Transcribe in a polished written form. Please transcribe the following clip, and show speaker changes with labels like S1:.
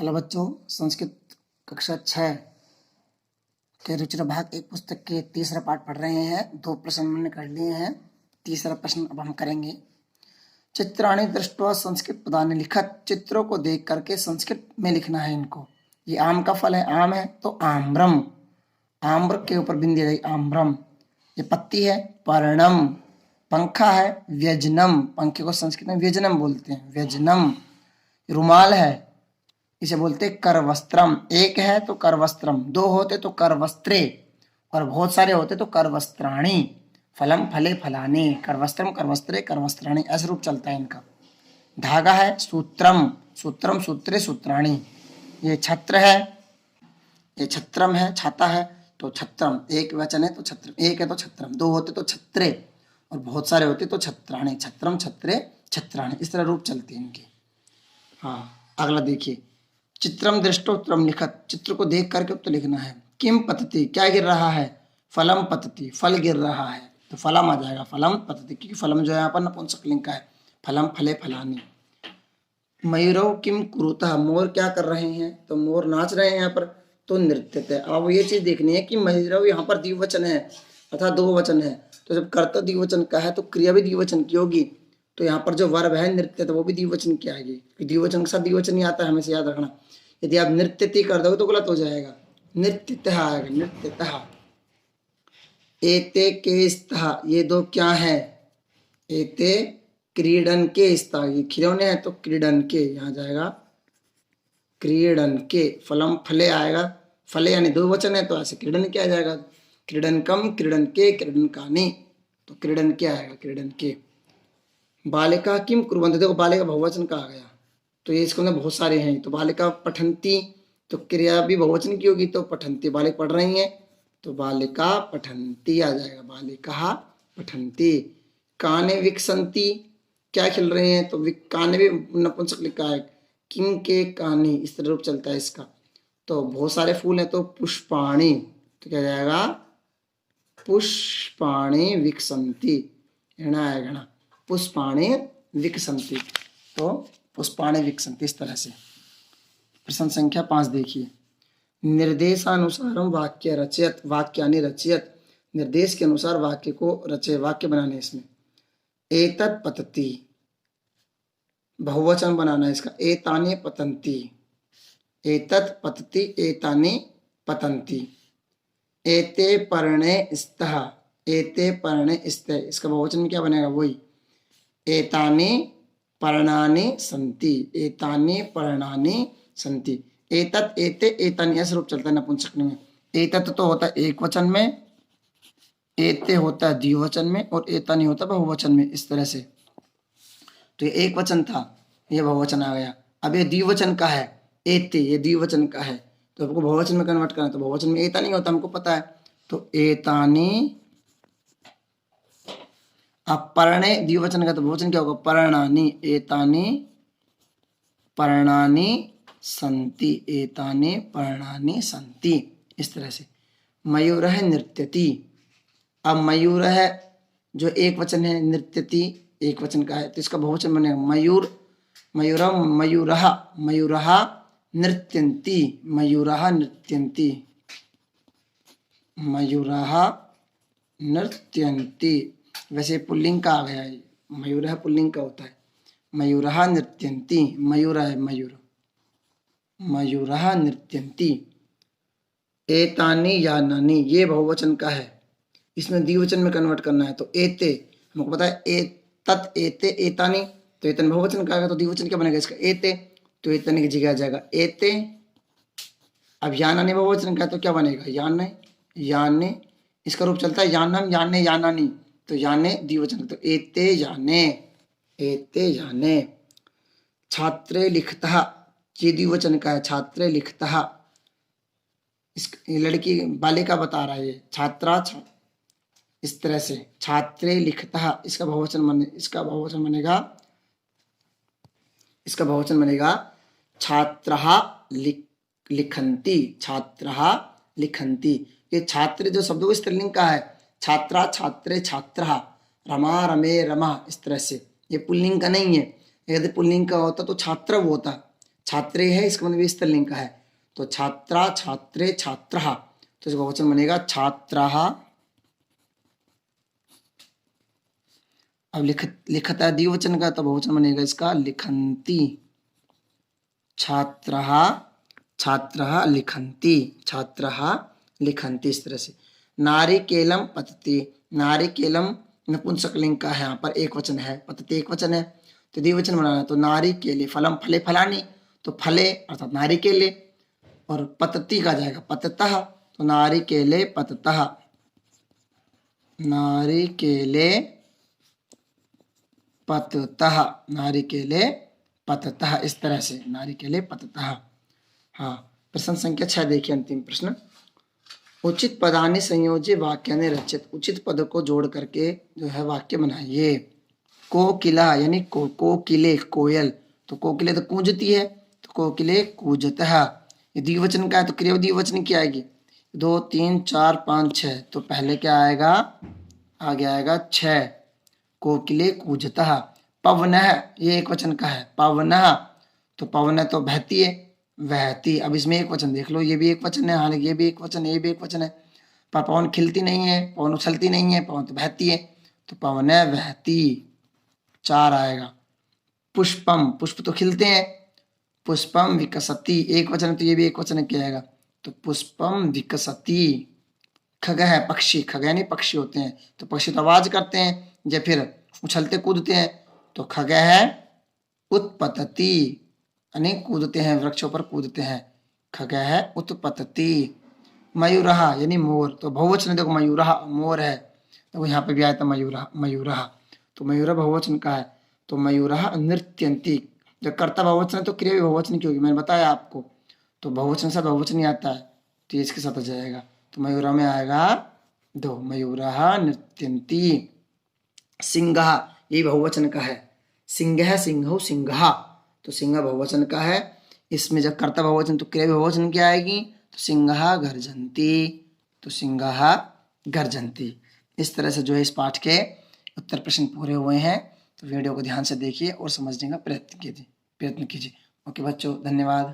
S1: Hello बच्चों, संस्कृत कक्षा 6 के रुचिर भाग 1 पुस्तक के तीसरा पाठ पढ़ रहे हैं। 2 प्रश्न हमने कर लिए हैं, तीसरा प्रश्न अब हम करेंगे। चित्राणि दृष्ट्वा संस्कृत पदानि लिखत। चित्रों को देख करके संस्कृत में लिखना है इनको। ये आम का फल है, आम है तो आम्रम, आम्र के ऊपर बिंदी रही आम्रम। ये पत्ती है पर्णम, पंखा है व्यजनम, पंखे को संस्कृत में व्यजनम बोलते हैं, व्यजनम। रुमाल है, इसे बोलते करवस्त्रम। एक है तो करवस्त्रम, 2 होते तो करवस्त्रे, और बहुत सारे होते तो करवस्त्राणि। फलम फले फलानि, करवस्त्रम करवस्त्रे करवस्त्राणि, ऐसा रूप चलता है इनका। धागा है सूत्रम, सूत्रम सूत्रे सूत्राणि। ये छत्र है, ये छत्रम है, छाता है तो छत्रम। एक वचन है तो छत्रम, एक है तो छत्रम, 2 होते तो छत्रे, और बहुत सारे होते तो छत्राणि। छत्रम छत्रे छत्राणि, इस तरह रूप चलते हैं इनके। हाँ, अगला देखिए। चित्रम दृष्टो उत्तरम लिखत। चित्र को देख करके उत्तर लिखना है। किम पतति, क्या गिर रहा है? फलम पतति, फल गिर रहा है, तो फलम आ जाएगा, फलम पतति, क्योंकि फलम जो है यहाँ पर नपुंसकलिंग का है। फलम फले फलानि। मयूरौ किम कुरुतः, मोर क्या कर रहे हैं? तो मोर नाच रहे हैं यहाँ पर, तो नृत्यते। अब ये चीज देखनी है कि मयूरौ यहाँ पर द्विवचन है अर्थात 2 वचन है, तो जब कर्ता द्विवचन का है तो क्रिया भी द्विवचन की होगी। तो यहाँ पर जो वर्ब है नृत्य, तो वो भी द्विवचन की आएगी, द्विवचन के साथ द्विवचन ही आता है, हमेशा याद रखना। यदि आप नृत्यति कर दोगे तो गलत हो जाएगा, नृत्यतः आएगा, नृत्यतः। एते के स्तः, ये 2 क्या है? एते क्रीडन के स्तः, ये खिलौने हैं तो क्रीडन के, यहाँ जाएगा क्रीडन के। फलम फले आएगा, फले यानी 2 वचन है तो ऐसे क्रीडन के आ जाएगा। क्रीडन कम, क्रीडन के, क्रीडन कानी, तो क्रीडन के आएगा, क्रीडन के। बालिका किम कुर्वन्ति, देखो बालिका बहुवचन का आ गया, तो ये इसके अंदर बहुत सारे हैं। तो बालिका पठन्ति, तो क्रिया भी बहुवचन की होगी, तो पठन्ति, बालिका पढ़ रही हैं तो बालिका पठन्ति आ जाएगा, बालिका पठन्ति। काने विकसन्ति, क्या खेल रहे हैं? तो काने भी नपुंसक लिखा है, किम के कानी, इस तरह रूप चलता है इसका। तो बहुत सारे फूल हैं तो पुष्पाणि, तो क्या जाएगा? पुष्पाणि विकसन्ति, कहना आएगा ना, पुष्पाणि विकसन्ति, तो पुष्पाणि विकसन्ति, इस तरह से। प्रश्न संख्या 5 देखिए। निर्देशानुसारम वाक्य रचयत, वाक्यानि रचयत। निर्देश के अनुसार वाक्य को रचे, वाक्य बनाने इसमें। एतत् पतति, बहुवचन बनाना है इसका, एतानि पतन्ति। एतत् पतति, एतानि पतन्ति। एते पर्णे स्तः, एते पर्णे स्तः, इसका बहुवचन में क्या बनेगा? वही एतानि पर्णानि सन्ति, एतानि पर्णानि सन्ति। एतत् एते एतानि, ऐसा रूप चलता है नपुंसक में। एतत् तो होता है एक वचन में, एते होता है द्विवचन में, और एतानि होता है बहुवचन में, इस तरह से। तो ये एक वचन था, ये बहुवचन आ गया। अब ये द्विवचन का है, एते, ये द्विवचन का है, तो आपको बहुवचन में कन्वर्ट करना है। तो बहुवचन में एतानि होता है, हमको पता है, तो एतानि। अब पर्णे द्विवचन का तो बहुवचन क्या होगा? पर्णानि, एतानि पर्णानि सन्ति, एतानि पर्णानि सन्ति, इस तरह से। मयूरः नृत्यति, अब मयूर है जो एक वचन है, नृत्यति एक वचन का है, तो इसका बहुवचन बनेगा मयूर, मयूरम, मयूरः, मयूरः नृत्यन्ति, मयूरः नृत्यन्ति, मयूरः नृत्यन्ति। वैसे पुल्लिंग का आ गया है, मयूरः पुल्लिंग का होता है, मयूरः नृत्यन्ति, मयूर है मयूर, मयूरः नृत्यन्ति। एतानि यानानि, ये बहुवचन का है, इसमें द्विवचन में कन्वर्ट करना है, तो एते, हमको पता है एतत् एते एतानि, तो एतन बहुवचन का आएगा, तो द्विवचन क्या बनेगा इसका? एते, तो एतन की जगह आ जाएगा एते। अब यानानि बहुवचन का है तो क्या बनेगा? याने, याने, इसका रूप चलता है यानम, याने, यानानि, तो याने द्विवचन, तो एते याने, एते याने। छात्रे लिखतः, ये द्विवचन का है, छात्रे लिखतः, इस लड़की बालिका बता रहा है, ये छात्रा, इस तरह से। छात्रे लिखतः, इसका बहुवचन बने, इसका बहुवचन बनेगा, इसका बहुवचन बनेगा छात्रः लिखन्ति, छात्रः लिखन्ति। ये छात्र जो शब्द वो स्त्रीलिंग का है, छात्रा, छात्रे, छात्रः, रमा, रमे, रमा, इस तरह से। ये पुल्लिंग का नहीं है, यदि पुल्लिंग का होता तो छात्र होता, छात्रे है, इसका मतलब स्त्रीलिंग का है, तो छात्रा, छात्रे, छात्रः, तो इसका बहुवचन बनेगा छात्रः। अब लिखता है द्विवचन का, तो बहुवचन बनेगा इसका लिखन्ति। छात्रः, छात्रः लिखन्ति, छात्रः लिखन्ति, इस तरह से। नारिकेलम पतति, नारिकेलम नपुंसकलिंग का है, यहाँ पर एक वचन है, पतति एक वचन है, तो द्विवचन बनाना है, तो नारिकेले, फलम फले फलानी, तो फले अर्थात नारिकेले, और पतति का जाएगा पततः, तो नारिकेले पततः, नारिकेले पततः, नारिकेले पततः, इस तरह से नारिकेले पततः। हाँ, प्रश्न संख्या 6 देखिए, अंतिम प्रश्न। उचित पदानि संयोज्य वाक्यानि रचित, उचित पद को जोड़ करके जो है वाक्य बनाइए। कोकिला यानी कोकिले, कोयल, तो कोकिले तो कूजती है, तो कोकिले कूजतः। ये द्विवचन का है तो क्रिया द्विवचन की आएगी, 2 3 4 5 6, तो पहले क्या आएगा, आगे आएगा 6, कोकिले कूजतः। पवनः, ये एक वचन का है, पवनः, तो पवन तो बहती है, वहती। अब इसमें एक वचन देख लो, ये भी एक वचन है, हालांकि ये भी एक वचन है, ये भी एक वचन है, पर पवन खिलती नहीं है, पवन उछलती नहीं है, पवन तो बहती है, तो पवन है बहती, 4 आएगा। पुष्पम, पुष्प तो खिलते हैं, पुष्पम विकसति, एक वचन है, तो ये भी एक वचन क्या आएगा, तो पुष्पम विकसति। खग है पक्षी, खग यानी पक्षी होते हैं, तो पक्षी तो आवाज करते हैं या फिर उछलते कूदते हैं, तो खग है उत्पतति, यानी कूदते हैं, वृक्षों पर कूदते हैं, खग है उत्पतति। मयूरः यानी मोर, तो बहुवचन देखो मयूरः, मोर है, तो यहाँ पे भी आया था मयूरः, मयूरः, तो मयूरः बहुवचन का है, तो मयूरः नृत्यन्ति। जब कर्ता बहुवचन है तो क्रिया भी बहुवचन की होगी, मैंने बताया आपको, तो बहुवचन से बहुवचन ही आता है, तो इसके साथ आ जाएगा, तो मयूरः में आएगा 2, मयूरः नृत्यन्ति। सिंहः, ये बहुवचन का है, सिंहः सिंहौ सिंहः, तो सिंह बहुवचन का है, इसमें जब कर्ता बहुवचन तो क्रिया भी बहुवचन की आएगी, तो सिंहः गर्जन्ति, तो सिंहः गर्जन्ति। इस तरह से जो है इस पाठ के उत्तर प्रश्न पूरे हुए हैं, तो वीडियो को ध्यान से देखिए और समझने का प्रयत्न कीजिए। ओके बच्चों, धन्यवाद।